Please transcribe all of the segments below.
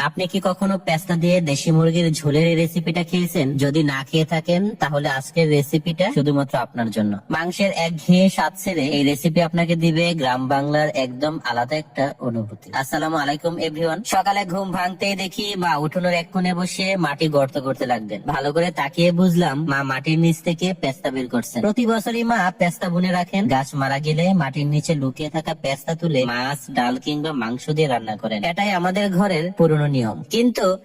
আপনি কি কখনো পেস্তা দিয়ে দেশি মুরগির ঝোলের এই রেসিপিটা খেয়েছেন? যদি না খেয়ে থাকেন তাহলে আজকের রেসিপিটা শুধুমাত্র আপনার জন্য। মাংসের একঘেয়ে স্বাদ ছেড়ে এই রেসিপি আপনাকে দিবে গ্রাম বাংলার একদম আলাদা একটা অনুভূতি। আসসালামু আলাইকুম এভরিওয়ান। সকালে ঘুম ভাঙতেই দেখি মা উঠোনের এক কোণে বসে মাটি গর্ত করতে লাগলেন। ভালো করে তাকিয়ে বুঝলাম মা মাটির নিচ থেকে পেস্তা বের করছেন। প্রতি বছরই মা পেস্তা বুনে রাখেন। গাছ মারা গেলে মাটির নিচে লুকিয়ে থাকা পেস্তা তুলে মাছ, ডাল কিংবা মাংস দিয়ে রান্না করেন। এটাই আমাদের ঘরের পুরনো নিয়ম।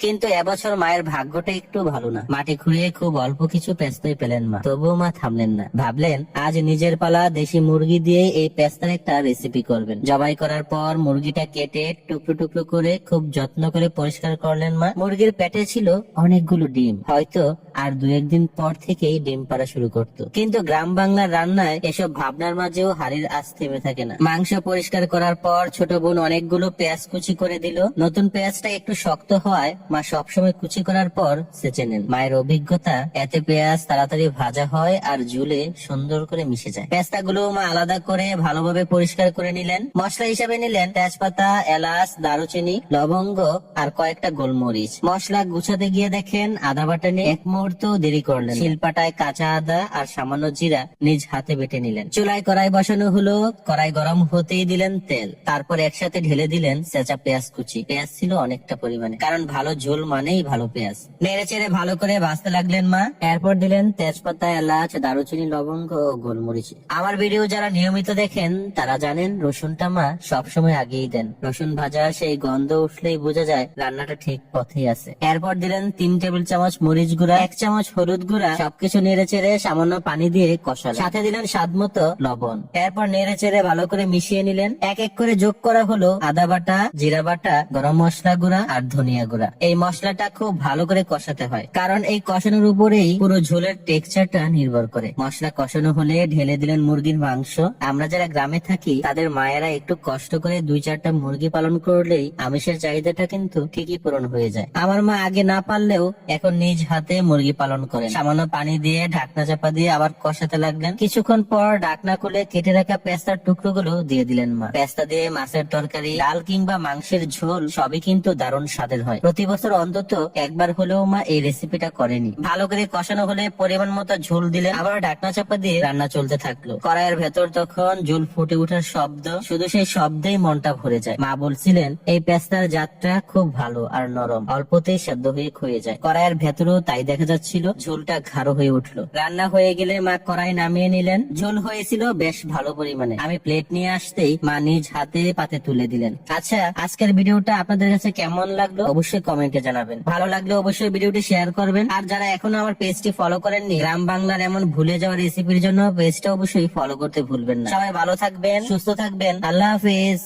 কিন্তু এবছর মায়ের ভাগ্যটা একটু ভালো না। মাটি খুঁড়িয়ে খুব অল্প কিছু পেস্তাই পেলেন মা। তবুও মা থামলেন না। ভাবলেন আজ নিজের পালা দেশি মুরগি দিয়ে এই পেস্তার একটা রেসিপি করবেন। জবাই করার পর মুরগিটা কেটে টুকরো টুকরো করে খুব যত্ন করে পরিষ্কার করলেন মা। মুরগির পেটে ছিল অনেকগুলো ডিম, হয়তো আর দু একদিন পর থেকেই ডিম পাড়া শুরু করতো। কিন্তু গ্রাম বাংলার রান্নায় এসব ভাবনার মাঝেও হাড়ির আঁচ থেমে থাকে না। মাংস পরিষ্কার করার পর ছোট বোন অনেকগুলো পেঁয়াজ কুচি করে দিল। নতুন পেঁয়াজটা একটু শক্ত হওয়ায় মা সবসময় কুচি করার পর সেচে নেন। মায়ের অভিজ্ঞতা, এতে পেঁয়াজ তাড়াতাড়ি ভাজা হয় আর ঝুলে সুন্দর করে মিশে যায়। পেঁয়াজটা গুলো মা আলাদা করে ভালোভাবে পরিষ্কার করে নিলেন। মশলা হিসেবে নিলেন তেজপাতা, এলাচ, দারুচিনি, লবঙ্গ আর কয়েকটা গোলমরিচ। মশলা গুছাতে গিয়ে দেখেন আদা বাটা নিয়ে এক মুহূর্ত দেরি করলেন। শিলপাটায় কাঁচা আদা আর সামান্য জিরা নিজ হাতে বেটে নিলেন। চুলায় কড়াই বসানো হলো। কড়াই গরম হতেই দিলেন তেল। তারপর একসাথে ঢেলে দিলেন চেঁচা পেঁয়াজ কুচি। পেঁয়াজ ছিল অনেকটা পরিমাণে, কারণ ভালো ঝোল মানেই ভালো পেঁয়াজ। নেড়ে চেড়ে ভালো করে ভাজতে লাগলেন মা। এরপর দিলেন তেজপাতা, এলাচ, দারুচিনি, লবঙ্গ ও গোলমরিচ। আমার ভিডিও যারা নিয়মিত দেখেন তারা জানেন রসুনটা মা সবসময় আগেই দেন। রসুন ভাজা সেই গন্ধ উঠলেই বোঝা যায় রান্নাটা ঠিক পথেই আছে। এরপর দিলেন 3 টেবিল চামচ মরিচ গুঁড়া, 1 চামচ হলুদ গুঁড়া। সবকিছু নেড়ে চেড়ে সামান্য পানি দিয়ে কষালেন। সাথে দিলেন স্বাদ মতো লবণ। এরপর নেড়ে চেড়ে ভালো করে মিশিয়ে নিলেন। এক এক করে যোগ করা হলো আদা বাটা, জিরা বাটা, গরম মশলা গুঁড়া আর ধনিয়া গুঁড়া। এই মশলাটা খুব ভালো করে কষাতে হয়, কারণ এই কষানোর উপরেই পুরো ঝোলের টেক্সচারটা নির্ভর করে। মশলা কষানো হলে ঢেলে দিলেন মুরগির মাংস। আমরা যারা গ্রামে থাকি তাদের মায়েরা একটু কষ্ট করে 2-4টা মুরগি পালন করলেই আমিষের চাহিদাটা কিন্তু ঠিকই পূরণ হয়ে যায়। আমার মা আগে না পারলেও এখন নিজ হাতে মুরগি পালন করেন। সামান্য পানি দিয়ে ঢাকনা চাপা দিয়ে আবার কষাতে লাগলেন। কিছুক্ষণ পর ঢাকনা খুলে কেটে রাখা পেস্তার টুকরোগুলো দিয়ে দিলেন মা। পেস্তা দিয়ে মাছের তরকারি, ডাল কিংবা মাংসের ঝোল সবই কিন্তু দারুণ স্বাদের হয়। প্রতি বছর অন্তত একবার হলেও মা এই রেসিপিটা করেনি। ভালো করে কষানো হলে পরিমাণ মতো ঝোল দিলেন। আবার ঢাকনা চাপা দিয়ে রান্না চলতে থাকলো। কড়াইয়ের ভেতর তখন ঝোল ফুটে ওঠার শব্দ, শুধু সেই শব্দেই মনটা ভরে যায়। মা বলছিলেন এই পেস্তার জাতটা খুব ভালো আর নরম, অল্পতেই সেদ্ধ হয়ে ক্ষয়ে যায়। কড়াইয়ের ভেতরেও তাই দেখা যাচ্ছিল। ঝোলটা গাঢ় হয়ে উঠলো। রান্না হয়ে গেলে মা কড়াই নামিয়ে নিলেন। ঝোল হয়েছিল বেশ ভালো পরিমাণে। আমি প্লেট নিয়ে আসতেই মা নিজ হাতে পাতে তুলে দিলেন। আচ্ছা, আজকের ভিডিওটা আপনাদের কাছে কেমন লাগলো অবশ্যই কমেন্টে জানাবেন। ভালো লাগলে অবশ্যই ভিডিওটি শেয়ার করবেন। আর যারা এখনো আমার পেজটি ফলো করেননি, গ্রাম বাংলার এমন ভুলে যাওয়া রেসিপির জন্য পেজটা অবশ্যই ফলো করতে ভুলবেন না। সবাই ভালো থাকবেন, সুস্থ থাকবেন। আল্লাহ হাফেজ।